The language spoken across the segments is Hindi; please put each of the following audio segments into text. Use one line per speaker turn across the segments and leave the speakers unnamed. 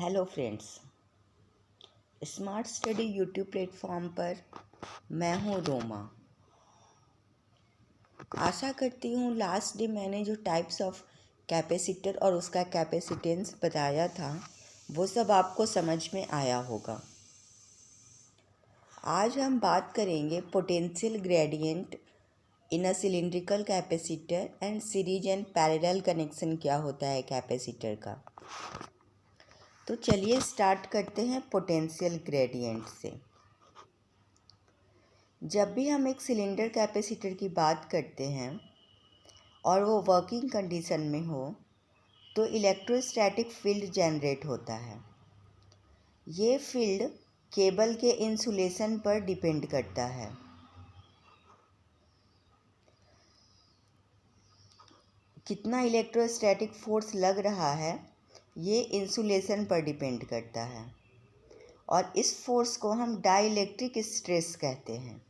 Hello friends, smart study YouTube platform पर मैं हूँ रोमा। आशा करती हूँ लास्ट डे मैंने जो टाइप्स ऑफ कैपेसिटर और उसका कैपेसिटेंस बताया था वो सब आपको समझ में आया होगा। आज हम बात करेंगे potential gradient in a cylindrical capacitor and series and parallel connection क्या होता है कैपेसिटर का। तो चलिए स्टार्ट करते हैं पोटेंशियल ग्रेडियंट से। जब भी हम एक सिलेंडर कैपेसिटर की बात करते हैं और वो वर्किंग कंडीशन में हो तो इलेक्ट्रोस्टैटिक फील्ड जनरेट होता है। ये फील्ड केबल के इंसुलेशन पर डिपेंड करता है। कितना इलेक्ट्रोस्टैटिक फोर्स लग रहा है ये इंसुलेशन पर डिपेंड करता है और इस फोर्स को हम डाइलेक्ट्रिक स्ट्रेस कहते हैं।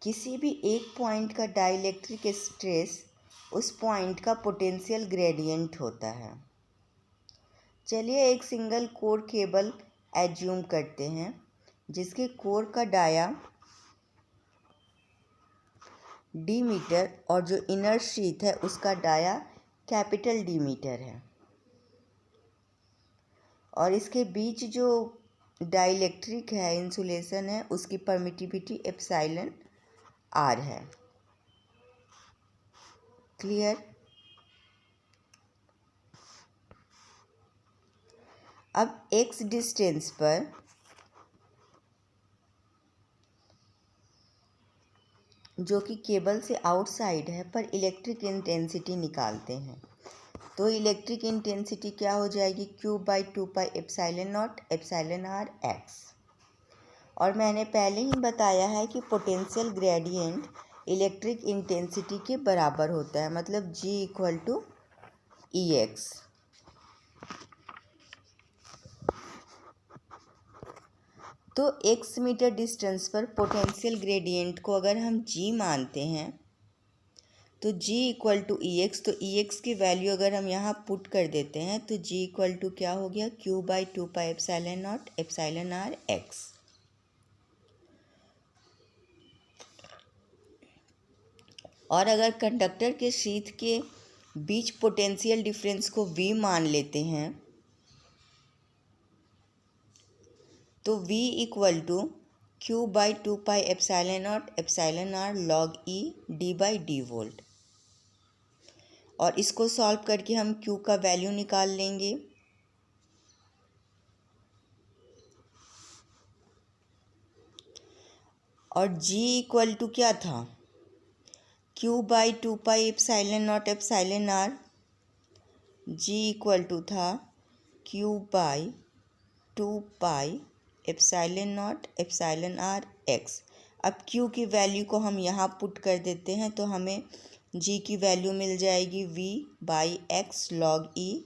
किसी भी एक पॉइंट का डाइलेक्ट्रिक स्ट्रेस उस पॉइंट का पोटेंशियल ग्रेडियंट होता है। चलिए एक सिंगल कोर केबल एज्यूम करते हैं जिसके कोर का डाया डी मीटर और जो इनर शीथ है उसका डाया कैपिटल डी मीटर है और इसके बीच जो डाइलेक्ट्रिक है इंसुलेशन है उसकी परमिटिविटी एप्सिलॉन आर है। क्लियर। अब एक्स डिस्टेंस पर जो कि केबल से आउटसाइड है पर इलेक्ट्रिक इंटेंसिटी निकालते हैं तो इलेक्ट्रिक इंटेंसिटी क्या हो जाएगी Q/2 epsilon naught epsilon R X. और मैंने पहले ही बताया है कि पोटेंशियल ग्रेडियंट इलेक्ट्रिक इंटेंसिटी के बराबर होता है, मतलब G=EX। तो x मीटर डिस्टेंस पर पोटेंशियल ग्रेडियंट को अगर हम g मानते हैं तो G=EX। तो EX की वैल्यू अगर हम यहाँ पुट कर देते हैं तो G क्या हो गया Q/2 epsilon naught epsilon R X. और अगर कंडक्टर के शीथ के बीच पोटेंशियल डिफरेंस को V मान लेते हैं तो V Q/2 epsilon naught epsilon R log E d/d volt. और इसको सॉल्व करके हम Q का वैल्यू निकाल लेंगे। और G क्या था Q/2 epsilon naught epsilon R. G था Q/2 epsilon naught epsilon R X. अब Q की वैल्यू को हम यहाँ पुट कर देते हैं तो हमें G की वैल्यू मिल जाएगी V/x log E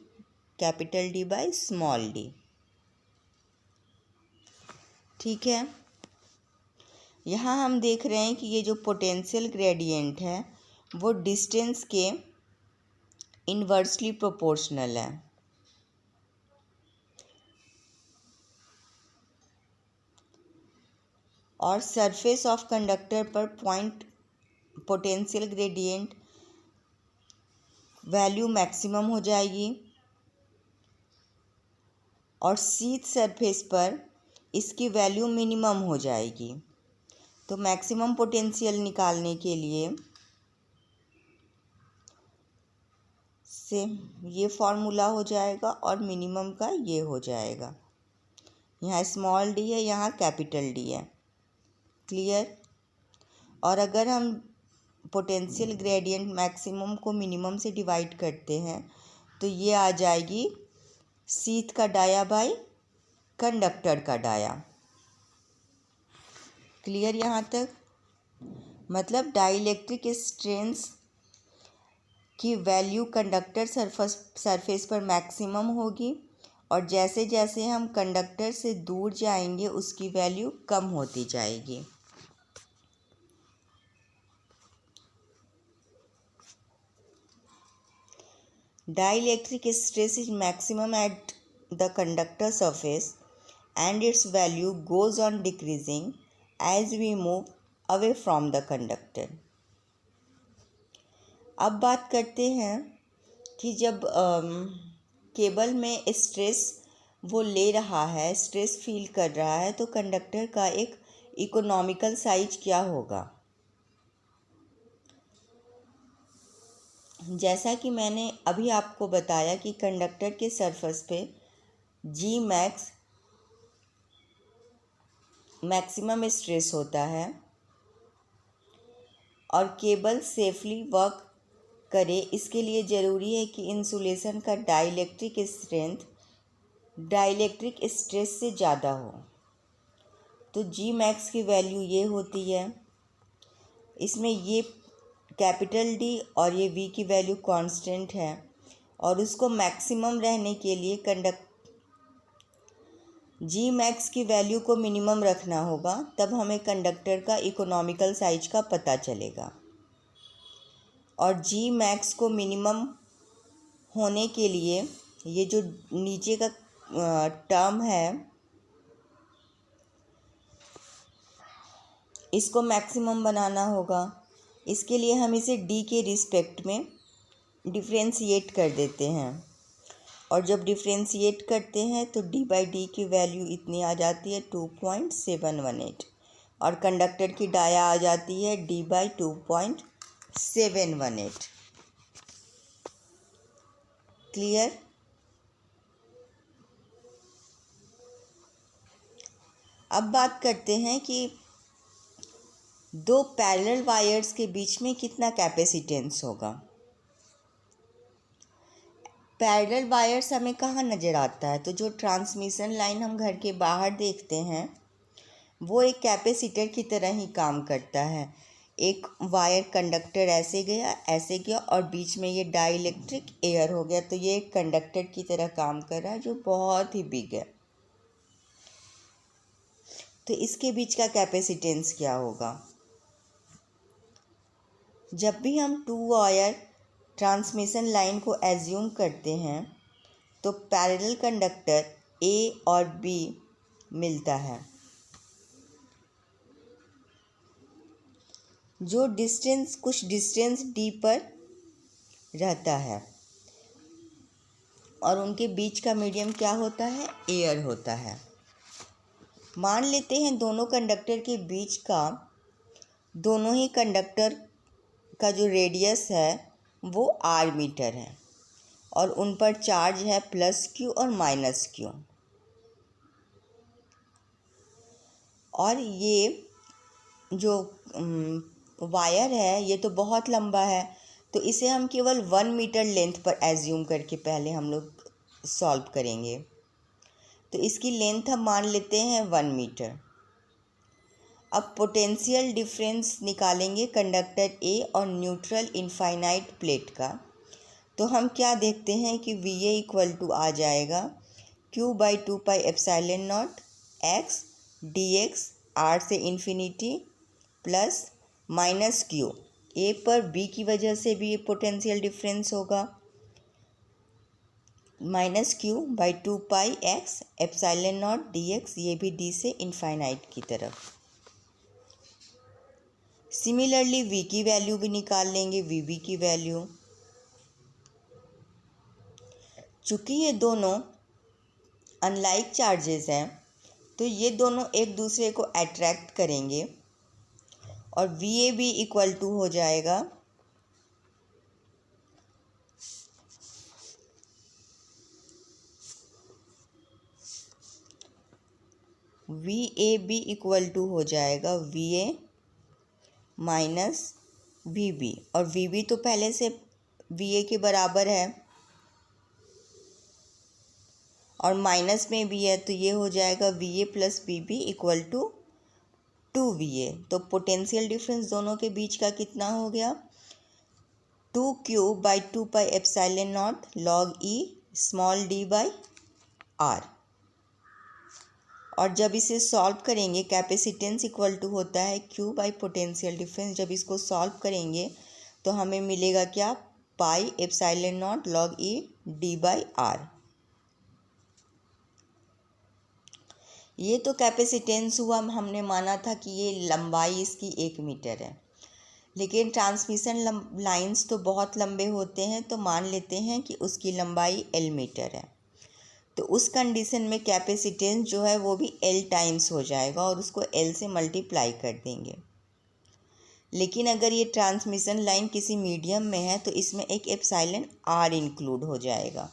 capital D small d। ठीक है। यहाँ हम देख रहे हैं कि ये जो पोटेंशियल ग्रेडियंट है वो डिस्टेंस के इन्वर्सली प्रोपोर्शनल है। और सरफेस ऑफ कंडक्टर पर point potential gradient value maximum हो जाएगी और शीथ सरफेस पर इसकी वैल्यू मिनिमम हो जाएगी। तो मैक्सिमम पोटेंशियल निकालने के लिए से ये फॉर्मूला हो जाएगा और मिनिमम का ये हो जाएगा। यहाँ स्मॉल डी है, यहाँ कैपिटल डी है। क्लियर। और अगर हम पोटेंशियल ग्रेडियंट मैक्सिमम को मिनिमम से डिवाइड करते हैं तो ये आ जाएगी शीथ का डाया बाय कंडक्टर का डाया। क्लियर यहाँ तक। मतलब डाइलेक्ट्रिक स्ट्रेंथ की वैल्यू कंडक्टर सरफेस पर मैक्सिमम होगी और जैसे जैसे हम कंडक्टर से दूर जाएंगे उसकी वैल्यू कम होती जाएगी। Dielectric stress is maximum at the conductor surface and its value goes on decreasing as we move away from the conductor. अब बात करते हैं कि जब केबल में स्ट्रेस वो ले रहा है, स्ट्रेस फील कर रहा है, तो कंडक्टर का एक इकोनॉमिकल साइज क्या होगा। जैसा कि मैंने अभी आपको बताया कि कंडक्टर के सरफेस पे जी मैक्सिमम स्ट्रेस होता है और केबल सेफली वर्क करे, इसके लिए ज़रूरी है कि इंसुलेशन का डाइलेक्ट्रिक स्ट्रेंथ डाइलेक्ट्रिक स्ट्रेस से ज़्यादा हो। तो जी मैक्स की वैल्यू ये होती है, इसमें ये कैपिटल डी और ये वी की वैल्यू कांस्टेंट है और उसको मैक्सिमम रहने के लिए जी मैक्स की वैल्यू को मिनिमम रखना होगा, तब हमें कंडक्टर का इकोनॉमिकल साइज का पता चलेगा। और जी मैक्स को मिनिमम होने के लिए ये जो नीचे का टर्म है इसको मैक्सिमम बनाना होगा। इसके लिए हम इसे डी के रिस्पेक्ट में डिफ्रेंशिएट कर देते हैं और जब डिफ्रेंशिएट करते हैं तो डी बाई डी की वैल्यू इतनी आ जाती है 2.718 और कंडक्टर की डाया आ जाती है डी बाई 2.718। क्लियर। अब बात करते हैं कि दो पैरेलल वायर्स के बीच में कितना कैपेसिटेंस होगा। पैरेलल वायर्स हमें कहाँ नज़र आता है, तो जो ट्रांसमिशन लाइन हम घर के बाहर देखते हैं वो एक कैपेसिटर की तरह ही काम करता है। एक वायर कंडक्टर ऐसे गया और बीच में ये डाइलेक्ट्रिक एयर हो गया, तो ये एक कंडक्टर की तरह काम कर रहा है जो बहुत ही बिग है। तो इसके बीच का कैपेसिटेंस क्या होगा। जब भी हम टू वायर ट्रांसमिशन लाइन को एज्यूम करते हैं तो पैरेलल कंडक्टर ए और बी मिलता है। जो कुछ डिस्टेंस डी पर रहता है और उनके बीच का मीडियम क्या होता है, एयर होता है। मान लेते हैं दोनों कंडक्टर के बीच का, दोनों ही कंडक्टर का जो रेडियस है वो आर मीटर है और उन पर चार्ज है प्लस क्यू और माइनस क्यू। और ये जो वायर है ये तो बहुत लंबा है, तो इसे हम केवल 1 मीटर लेंथ पर एज्यूम करके पहले हम लोग सॉल्व करेंगे। तो इसकी लेंथ हम मान लेते हैं 1 मीटर। अब पोटेंशियल डिफरेंस निकालेंगे कंडक्टर ए और न्यूट्रल इनफाइनाइट प्लेट का। तो हम क्या देखते हैं कि वी ए इक्वल टू आ जाएगा Q by 2 pi epsilon naught X D X R से infinity plus minus Q, A पर बी की वजह से भी ये पोटेंशियल डिफरेंस होगा, minus Q by 2 pi X epsilon naught D X, ये भी डी से इनफाइनाइट की तरफ। सिमिलरली वी की वैल्यू भी निकाल लेंगे, वी बी की वैल्यू। चूँकि ये दोनों अनलाइक चार्जेस हैं तो ये दोनों एक दूसरे को अट्रैक्ट करेंगे और वी ए भी इक्वल टू हो जाएगा V A minus V B, और वी बी तो पहले से वी ए के बराबर है और माइनस में भी है, तो ये हो जाएगा V A plus V B equal to 2VA। तो पोटेंशियल डिफरेंस दोनों के बीच का कितना हो गया, 2Q by 2 pi epsilon naught log E small D by R. और जब इसे सॉल्व करेंगे कैपेसिटेंस इक्वल टू होता है Q बाई पोटेंशियल डिफरेंस। जब इसको सॉल्व करेंगे तो हमें मिलेगा क्या, pi epsilon naught log E D by R. ये तो कैपेसिटेंस हुआ, हमने माना था कि ये लंबाई इसकी 1 मीटर है, लेकिन ट्रांसमिशन लाइंस तो बहुत लंबे होते हैं, तो मान लेते हैं कि उसकी लंबाई L मीटर है। तो उस कंडीशन में कैपेसिटेंस जो है वो भी L टाइम्स हो जाएगा और उसको L से मल्टीप्लाई कर देंगे। लेकिन अगर ये ट्रांसमिशन लाइन किसी मीडियम में है तो इसमें एक एप्सिलॉन R इंक्लूड हो जाएगा।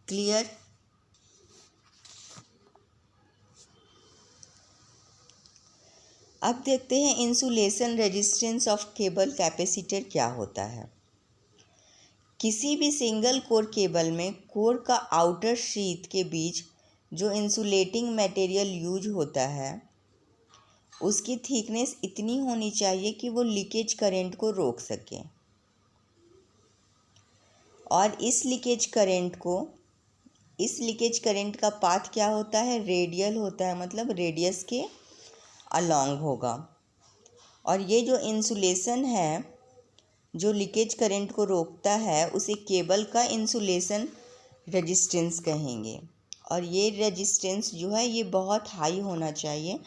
क्लियर? अब देखते हैं insulation resistance of cable capacitor क्या होता है। किसी भी सिंगल कोर केबल में कोर का आउटर शीथ के बीच जो इंसुलेटिंग मटेरियल यूज होता है उसकी थिकनेस इतनी होनी चाहिए कि वो लीकेज करंट को रोक सके, और इस लीकेज करंट का पाथ क्या होता है, रेडियल होता है, मतलब रेडियस के अलॉन्ग होगा। और ये जो इंसुलेशन है जो लीकेज करंट को रोकता है उसे केबल का इंसुलेशन रेजिस्टेंस कहेंगे। और ये रेजिस्टेंस जो है ये बहुत हाई होना चाहिए,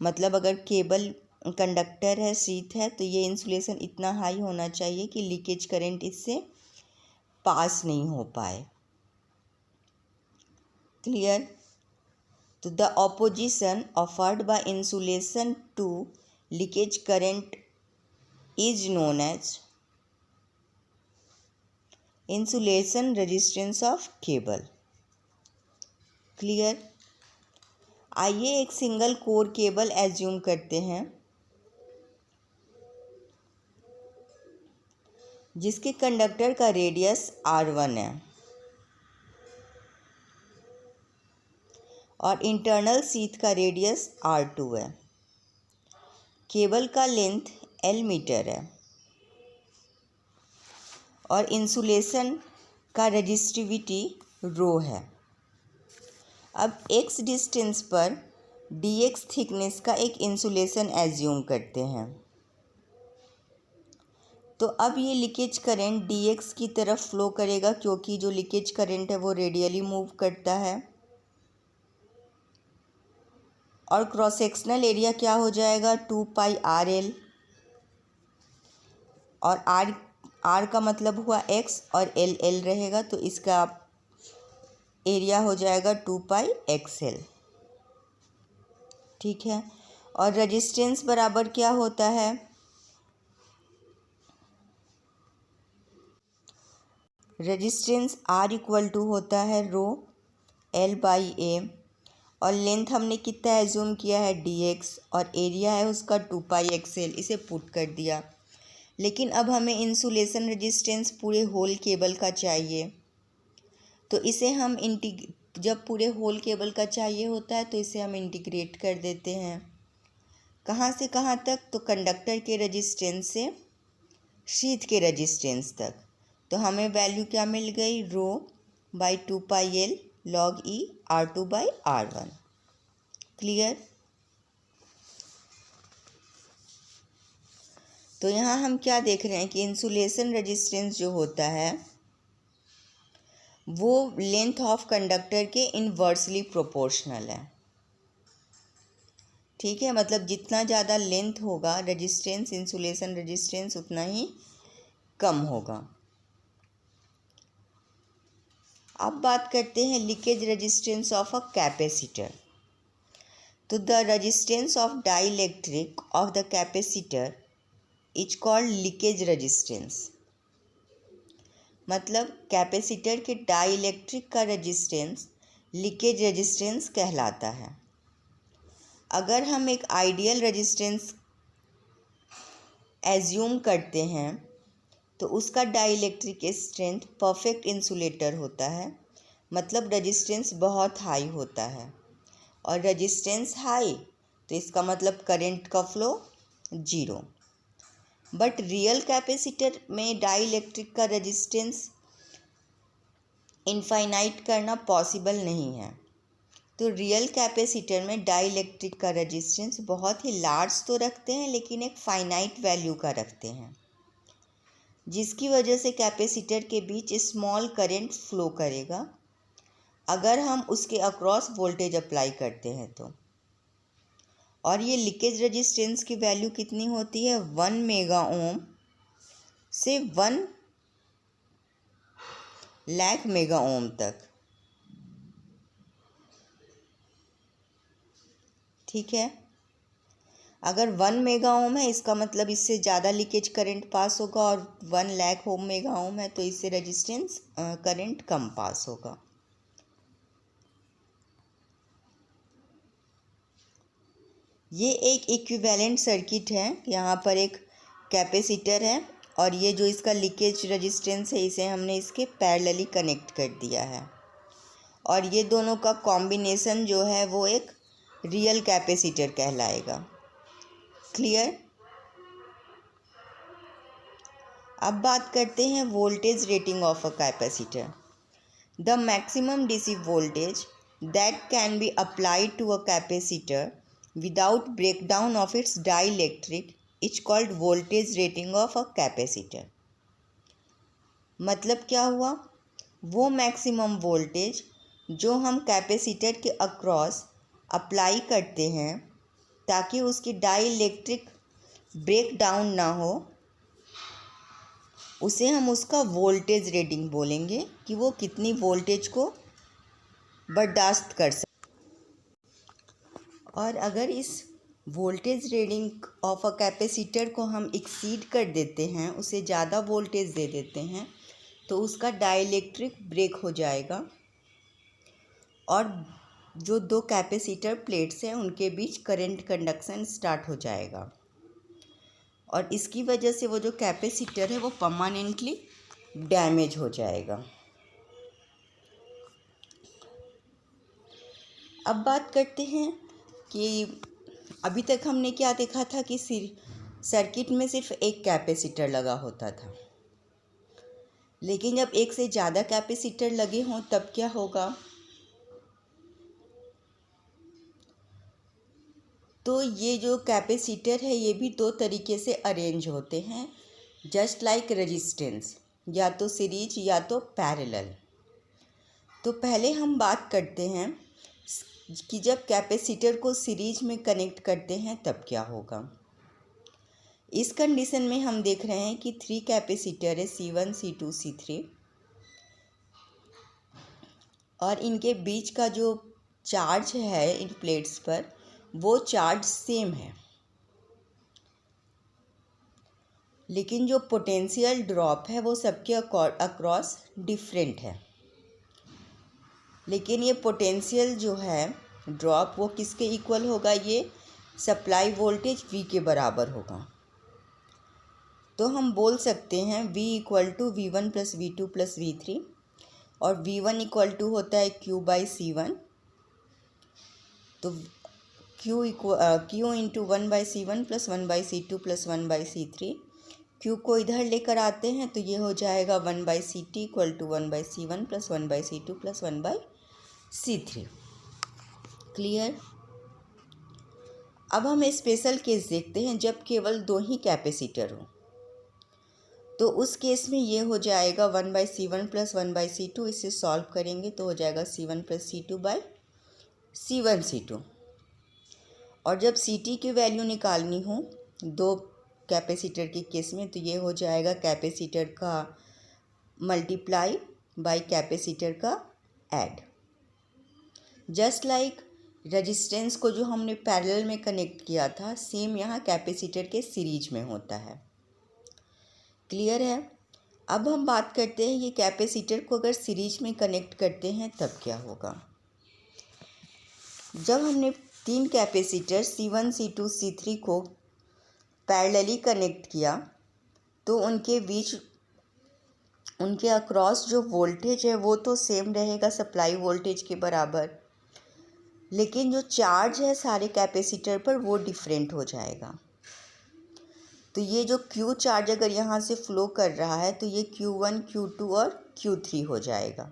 मतलब अगर केबल कंडक्टर है, शीथ है, तो ये इंसुलेशन इतना हाई होना चाहिए कि लीकेज करंट इससे पास नहीं हो पाए। क्लियर? तो the opposition offered by insulation to leakage current is known as insulation resistance of cable. Clear? आइए एक सिंगल कोर केबल एज्यूम करते हैं जिसके कंडक्टर का रेडियस R1 है और इंटरनल शीथ का रेडियस R2 है। केबल का लेंथ L मीटर है और इंसुलेशन का रेजिस्टिविटी रो है। अब x डिस्टेंस पर dx थिकनेस का एक इंसुलेशन एज्यूम करते हैं। तो अब ये लीकेज करंट dx की तरफ फ्लो करेगा क्योंकि जो लीकेज करंट है वो रेडियली मूव करता है। और क्रॉस सेक्शनल एरिया क्या हो जाएगा, 2 पाई RL, और R का मतलब हुआ x और L रहेगा, तो इसका एरिया हो जाएगा 2 पाई XL। ठीक है। और रेजिस्टेंस बराबर क्या होता है, रेजिस्टेंस R इक्वल टू होता है रो L बाई A, और लेंथ हमने कितना एज्यूम किया है dx, और एरिया है उसका 2 पाई XL, इसे पुट कर दिया। लेकिन अब हमें इंसुलेशन रेजिस्टेंस पूरे होल केबल का चाहिए, तो इसे हम जब पूरे होल केबल का चाहिए होता है तो इसे हम इंटीग्रेट कर देते हैं। कहाँ से कहाँ तक, तो कंडक्टर के रेजिस्टेंस से शीथ के रेजिस्टेंस तक। तो हमें वैल्यू क्या मिल गई, rho by 2 pi L log E R2 by R1। Clear? तो यहाँ हम क्या देख रहे हैं कि इंसुलेशन रेजिस्टेंस जो होता है वो लेंथ ऑफ कंडक्टर के इनवर्सली प्रोपोर्शनल है। ठीक है, मतलब जितना ज़्यादा लेंथ होगा रेजिस्टेंस, इंसुलेशन रेजिस्टेंस उतना ही कम होगा। अब बात करते हैं leakage resistance of a capacitor. तो the resistance of dielectric of the capacitor is called leakage resistance. मतलब कैपेसिटर के डाइलेक्ट्रिक का रेजिस्टेंस लीकेज रेजिस्टेंस कहलाता है। अगर हम एक आइडियल रेजिस्टेंस एज्यूम करते हैं तो उसका डाइलेक्ट्रिक स्ट्रेंथ परफेक्ट इंसुलेटर होता है, मतलब रेजिस्टेंस बहुत हाई होता है। और रेजिस्टेंस हाई तो इसका मतलब करंट का फ्लो 0। बट रियल कैपेसिटर में डाइलेक्ट्रिक का रेजिस्टेंस इनफाइनाइट करना पॉसिबल नहीं है। तो रियल कैपेसिटर में डाइलेक्ट्रिक का रेजिस्टेंस बहुत ही लार्ज तो रखते हैं लेकिन एक फाइनाइट वैल्यू का रखते हैं। जिसकी वजह से कैपेसिटर के बीच स्मॉल करंट फ्लो करेगा अगर हम उसके अक्रॉस वोल्टेज अप्लाई करते हैं तो। और ये लीकेज रेजिस्टेंस की वैल्यू कितनी होती है, 1 मेगा ओम से 1 लाख मेगा ओम तक। ठीक है, अगर 1 मेगा ओम है इसका मतलब इससे ज़्यादा लीकेज करंट पास होगा, और 1 लाख ओम मेगा ओम है तो इससे रेजिस्टेंस करंट कम पास होगा। ये एक इक्विवेलेंट सर्किट है। यहाँ पर एक कैपेसिटर है और ये जो इसका लीकेज रेजिस्टेंस है इसे हमने इसके पैरेलली कनेक्ट कर दिया है, और ये दोनों का कॉम्बिनेशन जो है वो एक रियल कैपेसिटर कहलाएगा। क्लियर। अब बात करते हैं voltage rating of a capacitor. The maximum DC voltage that can be applied to a capacitor without breakdown of its dielectric is called voltage rating of a capacitor। मतलब क्या हुआ, वो मैक्सिमम वोल्टेज जो हम कैपेसिटर के अक्रॉस अप्लाई करते हैं ताकि उसकी डाइलेक्ट्रिक ब्रेक डाउन ना हो, उसे हम उसका वोल्टेज रेटिंग बोलेंगे कि वो कितनी वोल्टेज को बर्दाश्त कर सकते। और अगर इस voltage reading of a capacitor को हम एक्सीड कर देते हैं, उसे ज़्यादा वोल्टेज दे देते हैं, तो उसका डाइलेक्ट्रिक ब्रेक हो जाएगा और जो दो कैपेसिटर प्लेट्स हैं उनके बीच करंट कंडक्शन स्टार्ट हो जाएगा, और इसकी वजह से वो जो कैपेसिटर है वो परमानेंटली डैमेज हो जाएगा। अब बात करते हैं कि अभी तक हमने क्या देखा था कि सर्किट में सिर्फ एक कैपेसिटर लगा होता था, लेकिन जब एक से ज़्यादा कैपेसिटर लगे हों तब क्या होगा, तो ये जो कैपेसिटर है ये भी दो तरीके से अरेंज होते हैं, जस्ट लाइक रेजिस्टेंस, या तो सीरीज या तो पैरेलल। तो पहले हम बात करते हैं कि जब कैपेसिटर को सीरीज में कनेक्ट करते हैं तब क्या होगा। इस कंडीशन में हम देख रहे हैं कि 3 कैपेसिटर है, C1 C2 C3, और इनके बीच का जो चार्ज है इन प्लेट्स पर वो चार्ज सेम है, लेकिन जो पोटेंशियल ड्रॉप है वो सबके अक्रॉस डिफरेंट है। लेकिन ये पोटेंशियल जो है ड्रॉप वो किसके इक्वल होगा, ये सप्लाई वोल्टेज V के बराबर होगा। तो हम बोल सकते हैं V equal to V1 plus V2 plus V3, और V1 इक्वल टू होता है Q बाई C1, तो Q into 1 by C1 plus 1 by C2 plus 1 by C3। Q को इधर लेकर आते हैं तो ये हो जाएगा 1 by CT equal to 1 by C1 plus 1 by C2 plus 1 by C3। Clear. अब हम स्पेशल केस देखते हैं जब केवल 2 ही कैपेसिटर हो, तो उस केस में ये हो जाएगा 1 by C1 plus 1 by C2। इसे सॉल्व करेंगे तो हो जाएगा C1 plus C2 by C1 C2। और जब CT की वैल्यू निकालनी हो 2 कैपेसिटर के केस में तो ये हो जाएगा कैपेसिटर का मल्टीप्लाई बाई कैपेसिटर का ऐड। जस्ट लाइक रेजिस्टेंस को जो हमने पैरेलल में कनेक्ट किया था, सेम यहाँ कैपेसिटर के सीरीज में होता है। क्लियर है। अब हम बात करते हैं ये कैपेसिटर को अगर सीरीज में कनेक्ट करते हैं तब क्या होगा। जब हमने 3 कैपेसिटर C1 C2 C3 को पैरेलली कनेक्ट किया तो उनके बीच उनके अक्रॉस जो वोल्टेज है वो तो सेम रहेगा, सप्लाई वोल्टेज के बराबर, लेकिन जो चार्ज है सारे कैपेसिटर पर वो डिफरेंट हो जाएगा। तो ये जो Q चार्ज अगर यहाँ से फ्लो कर रहा है तो ये Q1 Q2 और Q3 हो जाएगा।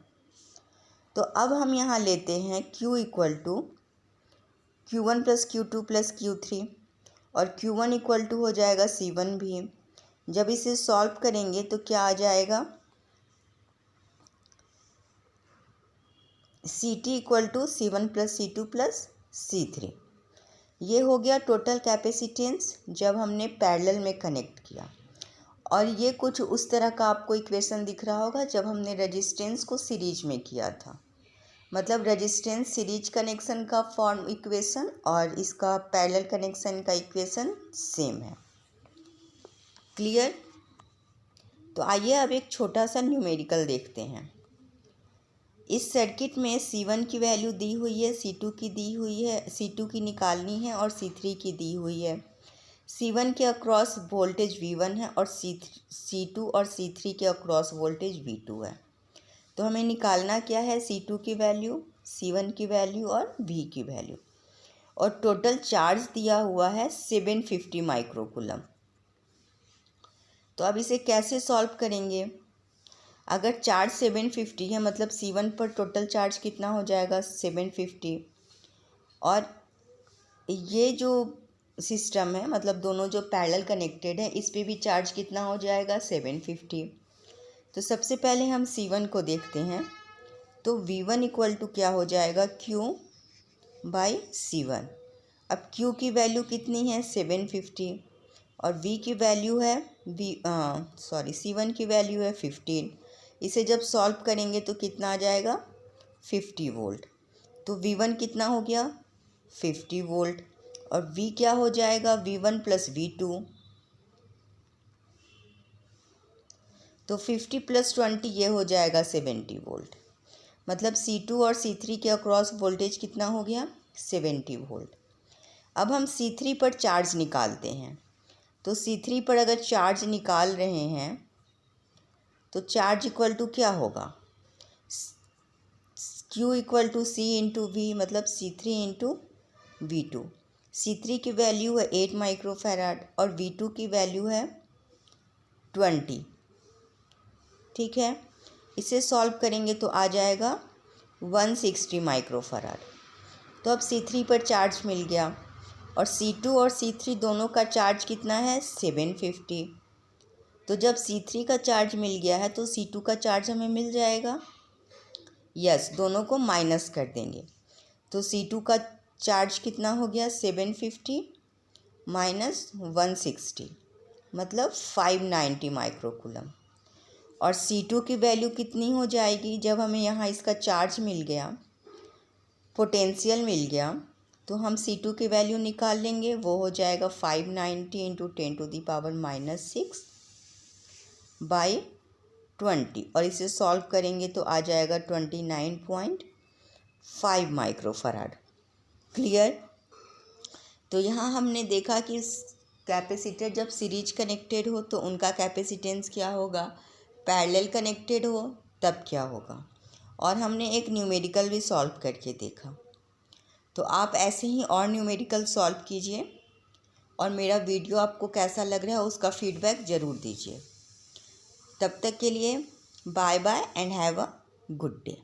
तो अब हम यहाँ लेते हैं Q equal to Q1 plus Q2 plus Q3, और Q1 इक्वल टू हो जाएगा C1 भी जब इसे सॉल्व करेंगे तो क्या आ जाएगा, Ct equal to C1 plus C2 plus C3। ये हो गया टोटल कैपेसिटेंस जब हमने पैरेलल में कनेक्ट किया। और ये कुछ उस तरह का आपको इक्वेशन दिख रहा होगा जब हमने रेजिस्टेंस को सीरीज में किया था। मतलब रेजिस्टेंस सीरीज कनेक्शन का फॉर्म इक्वेशन और इसका पैरेलल कनेक्शन का इक्वेशन सेम है। क्लियर। तो आइए अब एक छोटा सा न्यूमेरिकल देखते हैं। इस सर्किट में C1 की वैल्यू दी हुई है, C2 की दी हुई है, C2 की निकालनी है और C3 की दी हुई है। C1 के अक्रॉस वोल्टेज V1 है और C2 और C3 के अक्रॉस वोल्टेज V2 है। तो हमें निकालना क्या है, C2 की वैल्यू, C1 की वैल्यू और V की वैल्यू। और टोटल चार्ज दिया हुआ है 750 माइक्रोकूलम। तो अब इसे कैसे सॉल्व करेंगे। अगर चार्ज 750 है मतलब C1 पर टोटल चार्ज कितना हो जाएगा 750, और ये जो सिस्टम है मतलब दोनों जो पैरेलल कनेक्टेड है इस पे भी चार्ज कितना हो जाएगा 750। तो सबसे पहले हम C1 को देखते हैं। तो V1 इक्वल टू क्या हो जाएगा Q बाई C1। अब Q की वैल्यू कितनी है 750 और V की वैल्यू है C1 की वैल्यू है 15। इसे जब सॉल्व करेंगे तो कितना आ जाएगा 50 वोल्ट। तो V1 कितना हो गया 50 वोल्ट और V क्या हो जाएगा V1 प्लस V2। तो 50 प्लस 20 ये हो जाएगा 70 वोल्ट। मतलब C2 और C3 के अक्रॉस वोल्टेज कितना हो गया 70 वोल्ट। अब हम C3 पर चार्ज निकालते हैं। तो C3 पर अगर चार्ज निकाल रहे हैं तो चार्ज इक्वल टू क्या होगा, Q equal to C into V, मतलब C3 इंटू V2। C3 की वैल्यू है 8 माइक्रोफैराड और V2 की वैल्यू है 20। ठीक है, इसे सॉल्व करेंगे तो आ जाएगा 160 माइक्रोफैराड। तो अब C3 पर चार्ज मिल गया और C2 और C3 दोनों का चार्ज कितना है 750। तो जब C3 का चार्ज मिल गया है तो C2 का चार्ज हमें मिल जाएगा। यस, दोनों को माइनस कर देंगे तो C2 का चार्ज कितना हो गया 750 माइनस 160 मतलब 590 माइक्रोकूलम। और C2 की वैल्यू कितनी हो जाएगी, जब हमें यहाँ इसका चार्ज मिल गया, पोटेंशियल मिल गया, तो हम C2 की वैल्यू निकाल लेंगे। वो हो जाएगा 590 इंटू 10⁻⁻6 बाई 20 और इसे सॉल्व करेंगे तो आ जाएगा 29.5 माइक्रोफराड। क्लियर। तो यहाँ हमने देखा कि कैपेसिटर जब सीरीज कनेक्टेड हो तो उनका कैपेसिटेंस क्या होगा, पैरेलल कनेक्टेड हो तब क्या होगा, और हमने एक न्यूमेरिकल भी सॉल्व करके देखा। तो आप ऐसे ही और न्यूमेरिकल सॉल्व कीजिए और मेरा वीडियो आपको कैसा लग रहा है उसका फीडबैक ज़रूर दीजिए। तब तक के लिए bye bye and have a good day.